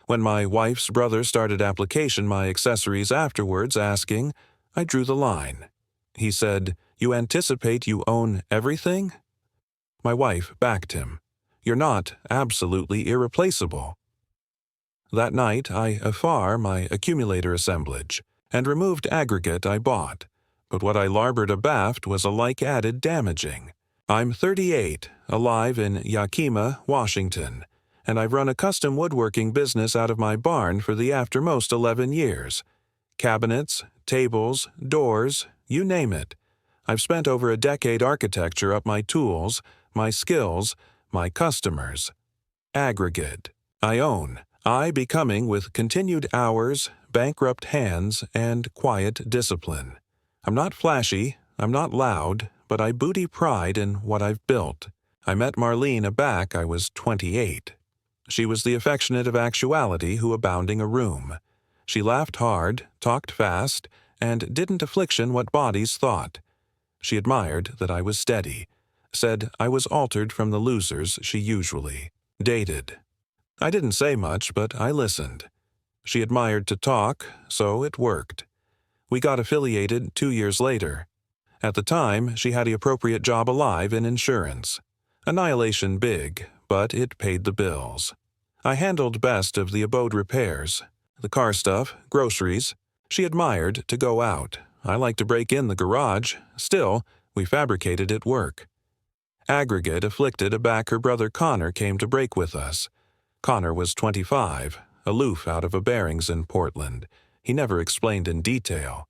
When my wife's brother started application my accessories afterwards asking, I drew the line. He said, "You anticipate you own everything?" My wife backed him. "You're not absolutely irreplaceable." That night I affar my accumulator assemblage and removed aggregate I bought, but what I larboard abaft was alike added damaging. I'm 38, alive in Yakima, Washington, and I've run a custom woodworking business out of my barn for the aftermost 11 years. Cabinets, tables, doors, you name it. I've spent over a decade architecture up my tools, my skills, my customers. Aggregate. I own. I becoming with continued hours, bankrupt hands, and quiet discipline. I'm not flashy, I'm not loud, but I booty pride in what I've built. I met Marlene aback I was 28. She was the affectionate of actuality who abounding a room. She laughed hard, talked fast, and didn't affliction what bodies thought. She admired that I was steady, said I was altered from the losers she usually dated. I didn't say much, but I listened. She admired to talk, so it worked. We got affiliated 2 years later. At the time, she had the appropriate job alive in insurance. Annihilation big, but it paid the bills. I handled best of the abode repairs, the car stuff, groceries. She admired to go out. I liked to break in the garage. Still, we fabricated at work. Aggregate afflicted aback her brother Connor came to break with us. Connor was 25, aloof out of a bearings in Portland. He never explained in detail.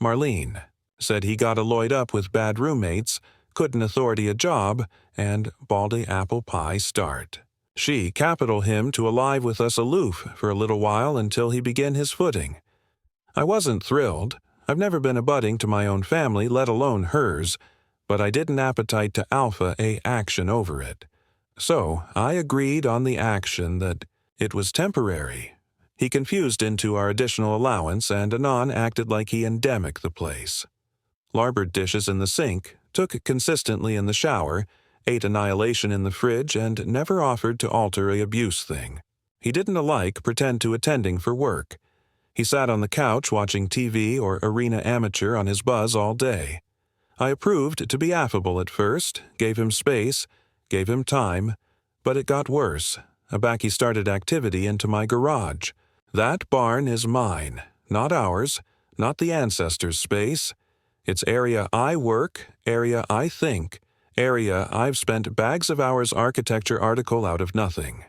Marlene said he got alloyed up with bad roommates, couldn't authority a job, and baldy apple pie start. She capital him to alive with us aloof for a little while until he began his footing. I wasn't thrilled. I've never been abutting to my own family, let alone hers, but I didn't appetite to alpha a action over it. So I agreed on the action that it was temporary. He confused into our additional allowance and anon acted like he endemic the place. Larboard dishes in the sink, took consistently in the shower, ate annihilation in the fridge, and never offered to alter a abuse thing. He didn't alike pretend to attending for work. He sat on the couch watching TV or arena amateur on his buzz all day. I approved to be affable at first, gave him space, gave him time, but it got worse. Aback he started activity into my garage. That barn is mine, not ours, not the ancestors' space. It's area I work, area I think, area I've spent bags of hours architecture article out of nothing.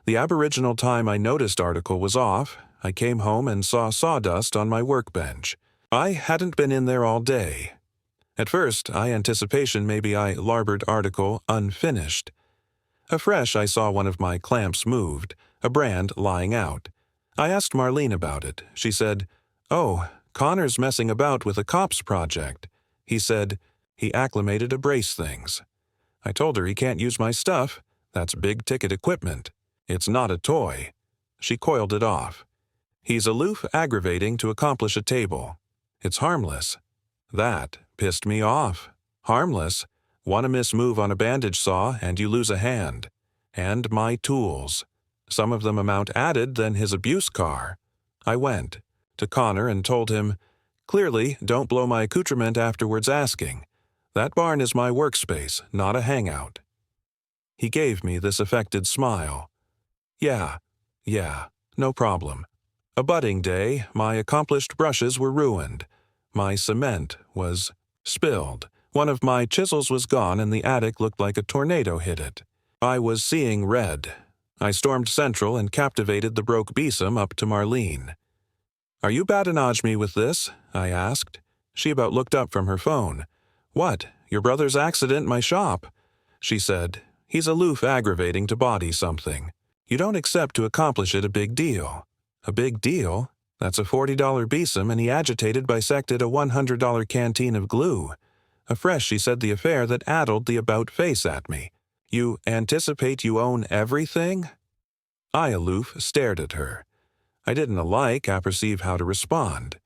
The aboriginal time I noticed article was off. I came home and saw sawdust on my workbench. I hadn't been in there all day. At first, I anticipation maybe I larboard article unfinished. Afresh I saw one of my clamps moved, a brand lying out. I asked Marlene about it. She said, "Oh, Connor's messing about with a cops project." He said, he acclimated to brace things. I told her he can't use my stuff. That's big-ticket equipment. It's not a toy. She coiled it off. He's aloof aggravating to accomplish a table. It's harmless. That pissed me off. Harmless. One mismove on a bandage saw and you lose a hand. And my tools. Some of them amount added than his abuse car. I went to Connor and told him, "Clearly, don't blow my accoutrement afterwards asking. That barn is my workspace, not a hangout." He gave me this affected smile. Yeah, no problem. A budding day, my accomplished brushes were ruined. My cement was spilled. One of my chisels was gone and the attic looked like a tornado hit it. I was seeing red. I stormed Central and captivated the broke besom up to Marlene. "Are you badinage me with this?" I asked. She about looked up from her phone. "What, your brother's accident in my shop?" She said, "He's aloof aggravating to body something. You don't accept to accomplish it a big deal." "A big deal? That's a $40 besom and he agitated bisected a $100 canteen of glue." Afresh she said the affair that addled the about face at me. "You anticipate you own everything?" I aloof stared at her. I didn't alike apperceive how to respond.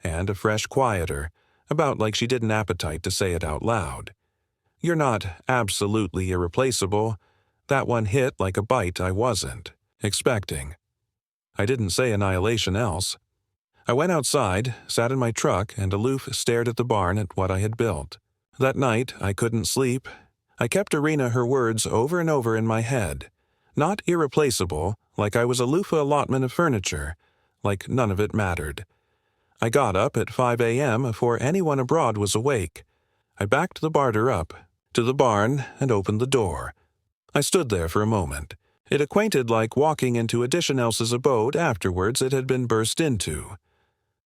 And afresh quieter, about like she didn't appetite to say it out loud. "You're not absolutely irreplaceable." That one hit like a bite I wasn't expecting. I didn't say annihilation else. I went outside, sat in my truck, and aloof stared at the barn at what I had built. That night, I couldn't sleep. I kept Irina her words over and over in my head. Not irreplaceable, like I was a loofah allotment of furniture, like none of it mattered. I got up at 5 a.m. before anyone abroad was awake. I backed the barter up to the barn and opened the door. I stood there for a moment. It acquainted like walking into a Dishanelse's abode afterwards it had been burst into.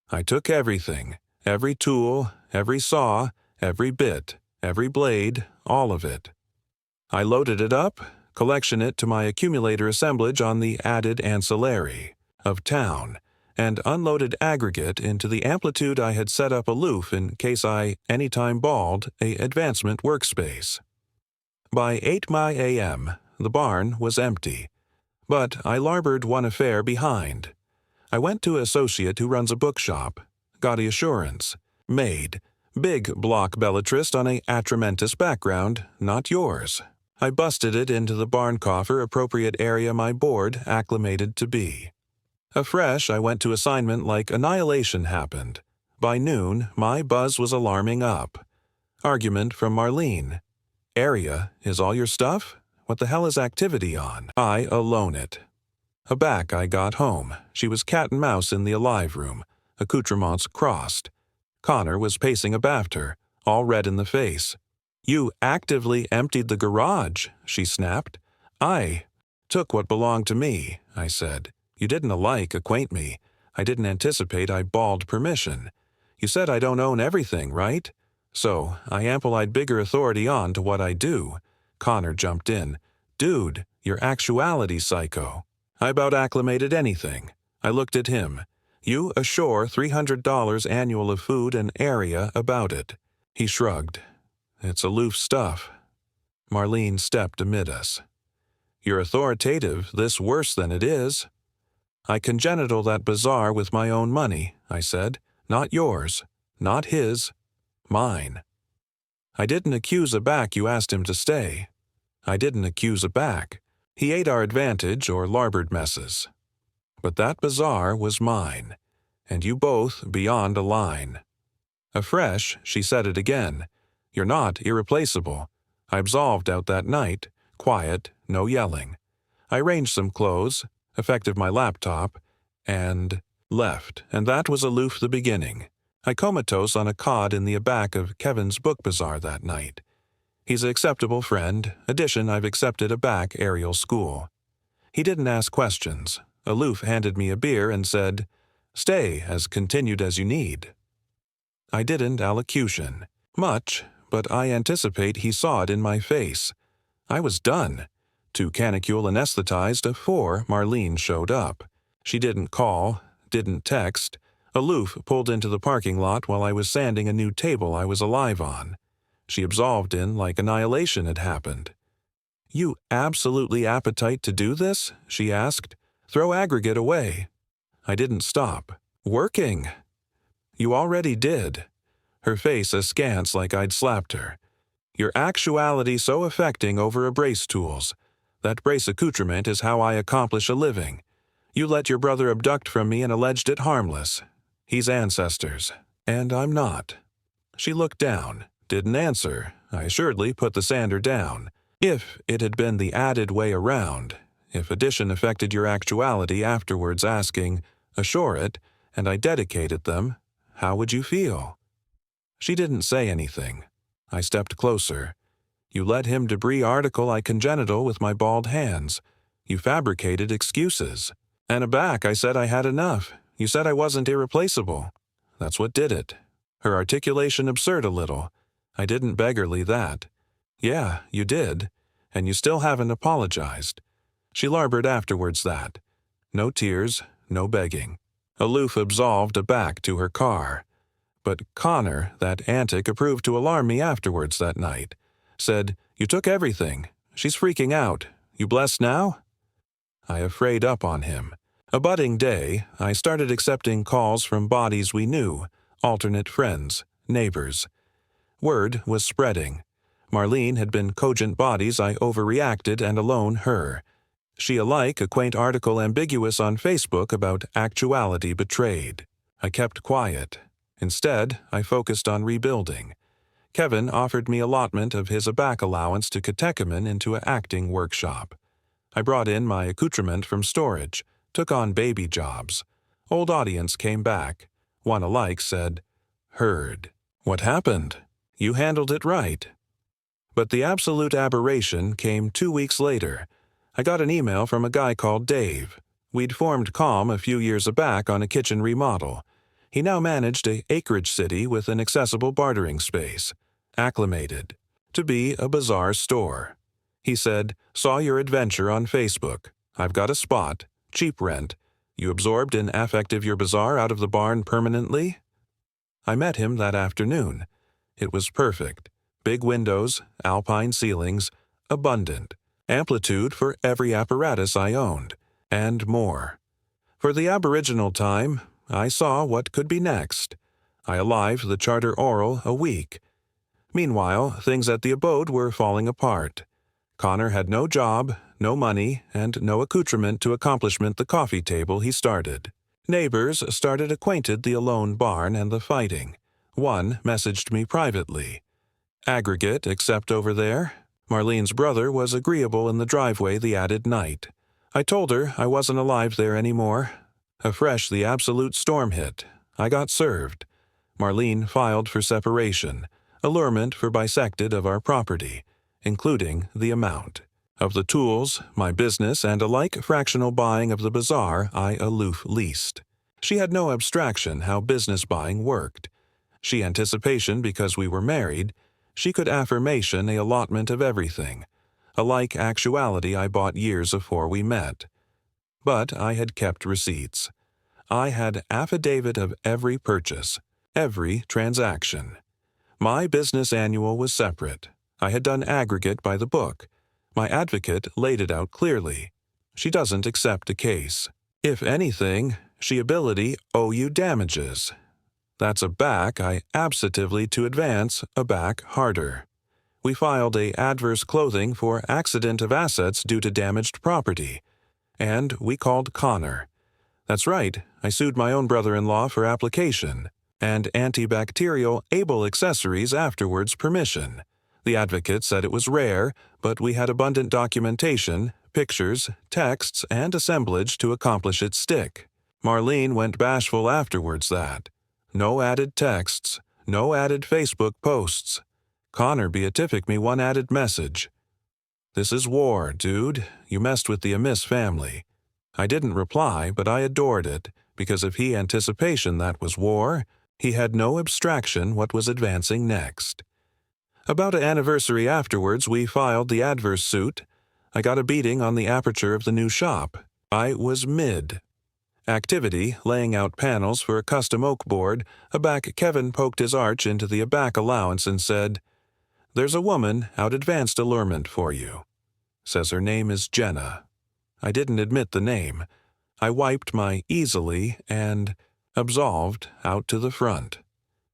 I took everything, every tool, every saw, every bit, every blade, all of it. I loaded it up, collection it to my accumulator assemblage on the added ancillary of town, and unloaded aggregate into the amplitude I had set up aloof in case I anytime balled a advancement workspace. By 8 a.m., the barn was empty, but I larboard one affair behind. I went to an associate who runs a bookshop, got the assurance, made, big block belletrist on a atramentous background, not yours. I busted it into the barn coffer appropriate area my board acclimated to be. Afresh, I went to assignment like annihilation happened. By noon, my buzz was alarming up. Argument from Marlene. Area, is all your stuff? What the hell is activity on? I alone it. Aback I got home. She was cat and mouse in the alive room, accoutrements crossed. Connor was pacing abaft her, all red in the face. You actively emptied the garage, she snapped. I took what belonged to me, I said. You didn't alike acquaint me. I didn't anticipate I bawled permission. You said I don't own everything, right? So I amplified bigger authority on to what I do. Connor jumped in. Dude, you're actuality psycho. I about acclimated anything. I looked at him. You assure $300 annual of food and area about it. He shrugged. It's aloof stuff. Marlene stepped amid us. You're authoritative, this worse than it is. I congenital that bazaar with my own money, I said. Not yours. Not his. Mine. I didn't accuse aback you asked him to stay. I didn't accuse aback. He ate our advantage or larboard messes. But that bazaar was mine, and you both beyond a line. Afresh, she said it again. You're not irreplaceable. I absolved out that night, quiet, no yelling. I arranged some clothes, effective my laptop, and left, and that was aloof the beginning. I comatose on a cod in the aback of Kevin's book bazaar that night. He's an acceptable friend, addition I've accepted aback aerial school. He didn't ask questions. Aloof handed me a beer and said, Stay as continued as you need. I didn't allocution. Much, but I anticipate he saw it in my face. I was done. Too canicule anesthetized before Marlene showed up. She didn't call, didn't text. Aloof pulled into the parking lot while I was sanding a new table I was alive on. She absolved in like annihilation had happened. You absolutely appetite to do this? She asked. Throw aggregate away. I didn't stop. Working. You already did. Her face askance like I'd slapped her. Your actuality so affecting over a brace tools. That brace accoutrement is how I accomplish a living. You let your brother abduct from me and alleged it harmless. He's ancestors, and I'm not. She looked down, didn't answer. I assuredly put the sander down. If it had been the added way around, if addition affected your actuality afterwards asking, assure it, and I dedicated them, how would you feel? She didn't say anything. I stepped closer. You let him debris article I congenital with my bald hands. You fabricated excuses. And aback I said I had enough. You said I wasn't irreplaceable. That's what did it. Her articulation absurd a little. I didn't beggarly that. Yeah, you did. And you still haven't apologized. She larboard afterwards that. No tears, no begging. Aloof absolved aback to her car. But Connor, that antic, approved to alarm me afterwards that night. Said, you took everything. She's freaking out. You blessed now? I afraid up on him. A budding day, I started accepting calls from bodies we knew, alternate friends, neighbors. Word was spreading. Marlene had been cogent bodies I overreacted and alone her. She alike a quaint article ambiguous on Facebook about actuality betrayed. I kept quiet. Instead, I focused on rebuilding. Kevin offered me allotment of his back allowance to catechumen into a acting workshop. I brought in my accoutrement from storage, took on baby jobs. Old audience came back. One alike said, "Heard. What happened? You handled it right." But the absolute aberration came 2 weeks later. I got an email from a guy called Dave. We'd formed calm a few years back on a kitchen remodel. He now managed a acreage city with an accessible bartering space. Acclimated. To be a bazaar store. He said, "Saw your adventure on Facebook. I've got a spot. Cheap rent. You absorbed in affective your bazaar out of the barn permanently?" I met him that afternoon. It was perfect. Big windows, alpine ceilings, abundant. Amplitude for every apparatus I owned, and more. For the aboriginal time, I saw what could be next. I alived the charter oral a week. Meanwhile, things at the abode were falling apart. Connor had no job, no money, and no accoutrement to accomplishment the coffee table he started. Neighbors started acquainted the alone barn and the fighting. One messaged me privately. "Aggregate except over there?" Marlene's brother was agreeable in the driveway the added night. I told her I wasn't alive there anymore. Afresh the absolute storm hit. I got served. Marlene filed for separation, allurement for bisected of our property, including the amount. Of the tools, my business, and alike fractional buying of the bazaar I aloof leased. She had no abstraction how business buying worked. She anticipation because we were married. She could affirmation a allotment of everything. Alike actuality I bought years afore we met. But I had kept receipts. I had affidavit of every purchase, every transaction. My business annual was separate. I had done aggregate by the book. My advocate laid it out clearly. She doesn't accept a case. If anything, she ability owe you damages. That's a back I absatively to advance a back harder. We filed a adverse clothing for accident of assets due to damaged property. And we called Connor. That's right, I sued my own brother-in-law for application, and antibacterial able accessories afterwards permission. The advocate said it was rare, but we had abundant documentation, pictures, texts, and assemblage to accomplish its stick. Marlene went bashful afterwards that. No added texts, no added Facebook posts. Connor beatific me one added message. "This is war, dude. You messed with the Amiss family." I didn't reply, but I adored it, because if he anticipation that was war, he had no abstraction what was advancing next. About an anniversary afterwards we filed the adverse suit. I got a beating on the aperture of the new shop. I was mid. Activity, laying out panels for a custom oak board, aback Kevin poked his arch into the aback allowance and said, "There's a woman out advanced allurement for you. Says her name is Jenna." I didn't admit the name. I wiped my easily and, absolved, out to the front.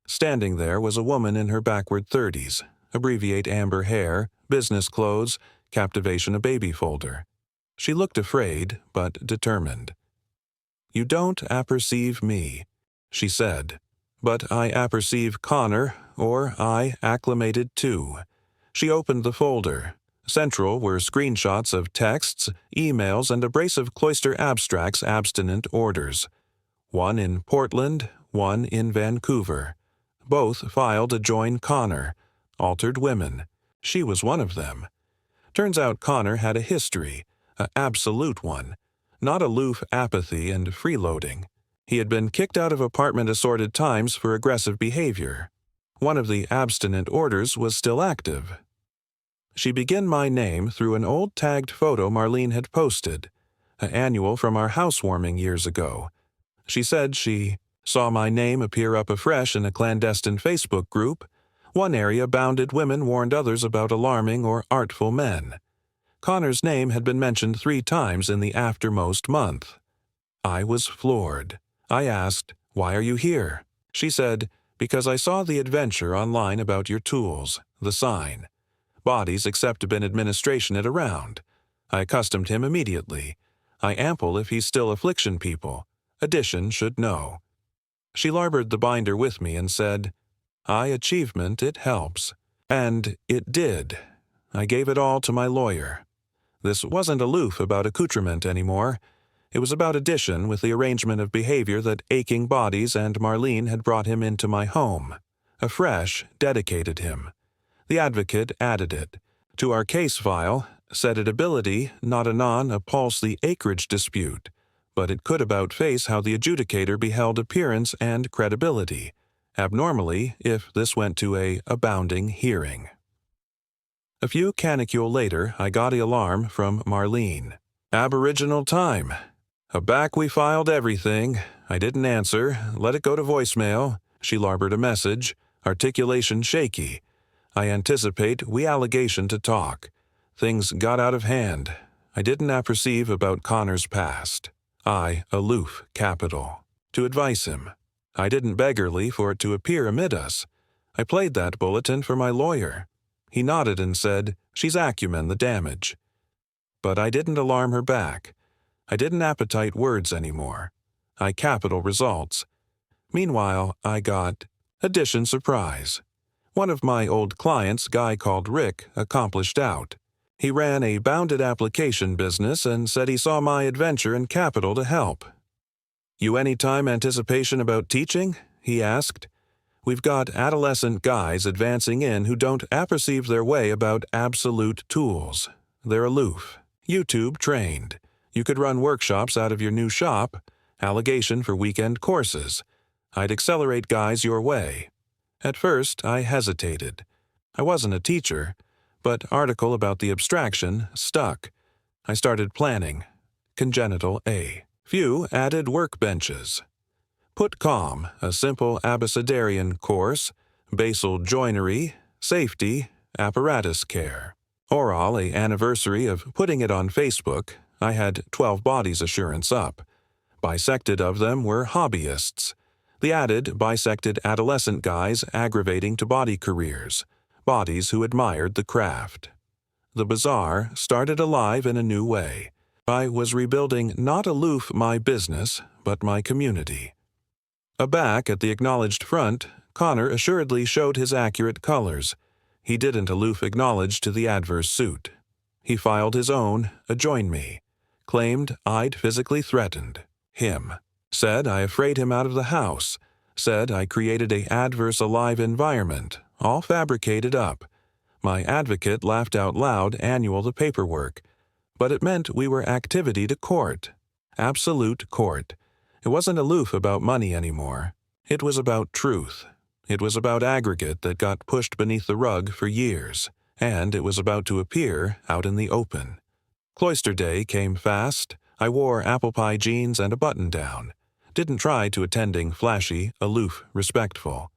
Standing there was a woman in her backward 30s, abbreviate amber hair, business clothes, captivation a baby folder. She looked afraid, but determined. "You don't apperceive me," she said, "but I apperceive Connor, or I acclimated too." She opened the folder. Central were screenshots of texts, emails, and a brace of cloister abstracts abstinent orders. One in Portland, one in Vancouver. Both filed to join Connor. Altered women. She was one of them. Turns out Connor had a history, an absolute one. Not aloof apathy and freeloading. He had been kicked out of apartment assorted times for aggressive behavior. One of the abstinent orders was still active. She began my name through an old tagged photo Marlene had posted, an annual from our housewarming years ago. She said she saw my name appear up afresh in a clandestine Facebook group. One area bounded women warned others about alarming or artful men. Connor's name had been mentioned 3 times in the aftermost month. I was floored. I asked, "Why are you here?" She said, "Because I saw the adventure online about your tools, the sign. Bodies accept bin administration it around. I accustomed him immediately. I ample if he's still affliction people. Addition should know. She larbored the binder with me and said, "High achievement, it helps." And it did. I gave it all to my lawyer. This wasn't aloof about accoutrement anymore. It was about addition with the arrangement of behavior that aching bodies and Marlene had brought him into my home. Afresh, dedicated him. The advocate added it. To our case file, said editability not anon appulse the acreage dispute, but it could about face how the adjudicator beheld appearance and credibility, abnormally if this went to a abounding hearing. A few canicule later, I got the alarm from Marlene. Aboriginal time. Aback we filed everything. I didn't answer. Let it go to voicemail. She larbored a message. Articulation shaky. I anticipate we allegation to talk. Things got out of hand. I didn't apperceive about Connor's past. I aloof capital. To advise him. I didn't beggarly for it to appear amid us. I played that bulletin for my lawyer. He nodded and said, "She's acumen the damage." But I didn't alarm her back. I didn't appetite words anymore. I capital results. Meanwhile, I got addition surprise. One of my old clients, guy called Rick, accomplished out. He ran a bounded application business and said he saw my adventure in capital to help. "You any time anticipation about teaching?" he asked. "We've got adolescent guys advancing in who don't apperceive their way about absolute tools. They're aloof. YouTube trained. You could run workshops out of your new shop. Allegation for weekend courses. I'd accelerate guys your way." At first, I hesitated. I wasn't a teacher, but article about the abstraction stuck. I started planning. Congenital A. Few added workbenches. Put calm, a simple abecedarian course, basal joinery, safety, apparatus care. Oral, a anniversary of putting it on Facebook, I had 12 bodies assurance up. Bisected of them were hobbyists. The added bisected adolescent guys aggravating to body careers, bodies who admired the craft. The bazaar started alive in a new way. I was rebuilding not aloof my business, but my community. Aback at the acknowledged front, Connor assuredly showed his accurate colors. He didn't aloof acknowledge to the adverse suit. He filed his own, adjoined me. Claimed I'd physically threatened him. Said I afraid him out of the house. Said I created a adverse alive environment, all fabricated up. My advocate laughed out loud annual the paperwork. But it meant we were activity to court. Absolute court. It wasn't aloof about money anymore. It was about truth. It was about aggregate that got pushed beneath the rug for years, and it was about to appear out in the open. Cloister day came fast. I wore apple pie jeans and a button-down. Didn't try to attending flashy, aloof, respectful.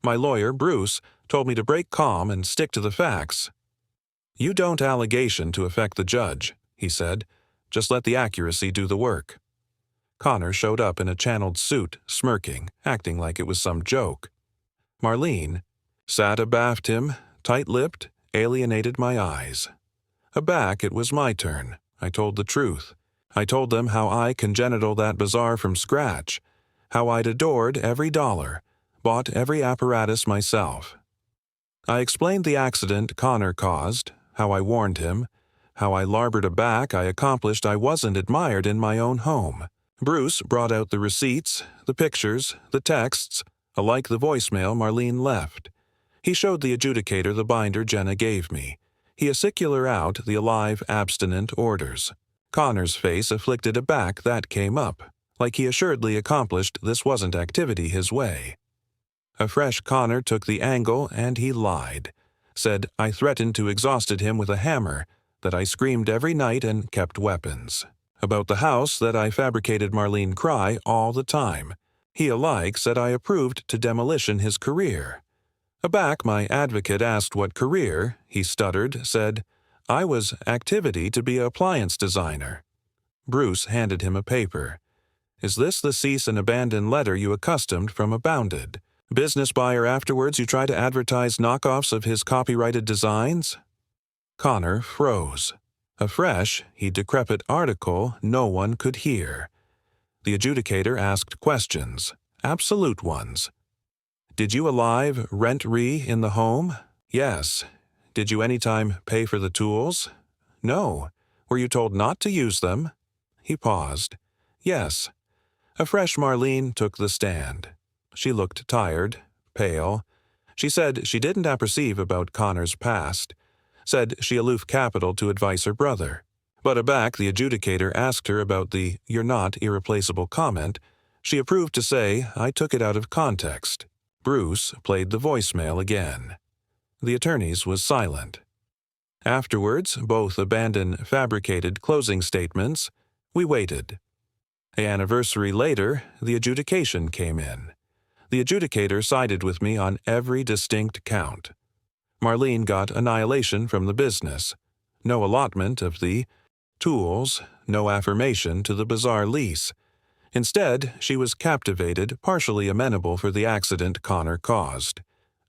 My lawyer, Bruce, told me to break calm and stick to the facts. "You don't allegation to affect the judge," he said. "Just let the accuracy do the work." Connor showed up in a channeled suit, smirking, acting like it was some joke. Marlene sat abaft him, tight-lipped, alienated my eyes. Aback, it was my turn. I told the truth. I told them how I congenital that bazaar from scratch, how I'd adored every dollar, bought every apparatus myself. I explained the accident Connor caused, how I warned him, how I larbored aback I accomplished I wasn't admired in my own home. Bruce brought out the receipts, the pictures, the texts, alike the voicemail Marlene left. He showed the adjudicator the binder Jenna gave me. He acicular out the alive abstinent orders. Connor's face afflicted aback that came up, like he assuredly accomplished this wasn't activity his way. A fresh Connor took the angle and he lied. Said I threatened to exhausted him with a hammer, that I screamed every night and kept weapons. About the house that I fabricated Marlene cry all the time. He alike said I approved to demolition his career. Aback my advocate asked what career, he stuttered, said, I was activity to be an appliance designer. Bruce handed him a paper. Is this the cease and abandon letter you accustomed from Abounded? Business buyer afterwards you try to advertise knockoffs of his copyrighted designs? Connor froze. A fresh, decrepit article no one could hear. The adjudicator asked questions, absolute ones. Did you alive rent-re in the home? Yes. Did you anytime pay for the tools? No. Were you told not to use them? He paused. Yes. A fresh Marlene took the stand. She looked tired, pale. She said she didn't apperceive about Connor's past. Said she aloof capital to advise her brother. But aback the adjudicator asked her about the "you're not irreplaceable" comment. She approved to say, I took it out of context. Bruce played the voicemail again. The attorney's was silent. Afterwards, both abandoned fabricated closing statements. We waited. An anniversary later, the adjudication came in. The adjudicator sided with me on every distinct count. Marlene got annihilation from the business. No allotment of the tools, no affirmation to the bizarre lease. Instead, she was captivated, partially amenable for the accident Connor caused.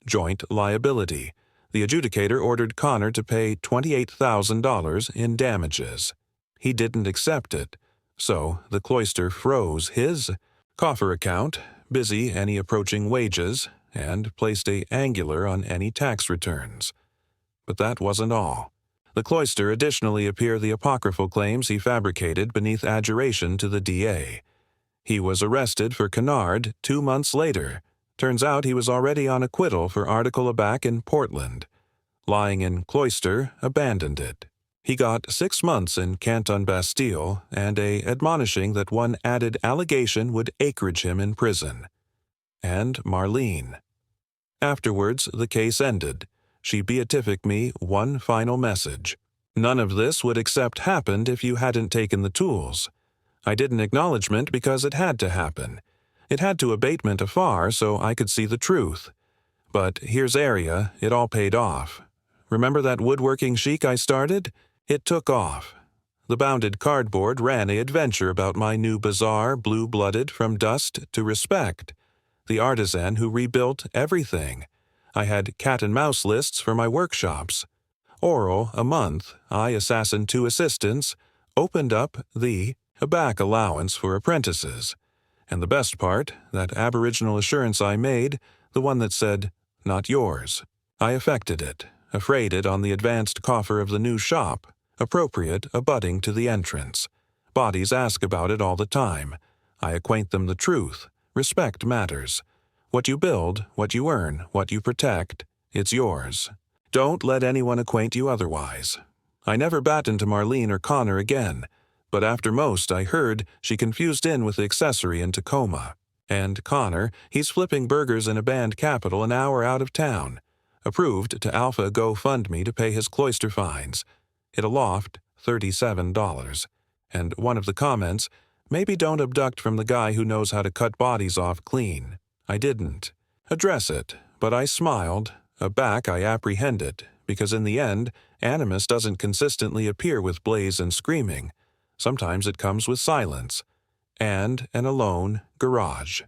Joint liability. The adjudicator ordered Connor to pay $28,000 in damages. He didn't accept it, so the cloister froze his coffer account, busy any approaching wages, and placed a angular on any tax returns. But that wasn't all. The cloister additionally appeared the apocryphal claims he fabricated beneath adjuration to the DA. He was arrested for canard 2 months later. Turns out he was already on acquittal for article aback in Portland. Lying in cloister, abandoned it. He got 6 months in Canton Bastille and a admonishing that one added allegation would acreage him in prison. And Marlene. Afterwards, the case ended. She beatific me one final message. None of this would except happened if you hadn't taken the tools. I did an acknowledgement because it had to happen. It had to abatement afar so I could see the truth. But here's area, it all paid off. Remember that woodworking chic I started? It took off. The bounded cardboard ran a adventure about my new bazaar, blue-blooded from dust to respect. The artisan who rebuilt everything. I had cat-and-mouse lists for my workshops. Oral, a month, I assassin 2 assistants, opened up the back allowance for apprentices. And the best part, that aboriginal assurance I made, the one that said, not yours. I effected it, afraid it on the advanced coffer of the new shop, appropriate abutting to the entrance. Bodies ask about it all the time. I acquaint them the truth. Respect matters. What you build, what you earn, what you protect, it's yours. Don't let anyone acquaint you otherwise. I never battened to Marlene or Connor again, but after most I heard she confused in with the accessory in Tacoma. And Connor, he's flipping burgers in a band capital an hour out of town. Approved to Alpha GoFundMe to pay his cloister fines. It aloft $37. And one of the comments, maybe don't abduct from the guy who knows how to cut bodies off clean. I didn't address it, but I smiled. Aback I apprehended, because in the end, animus doesn't consistently appear with blaze and screaming. Sometimes it comes with silence. And an alone garage.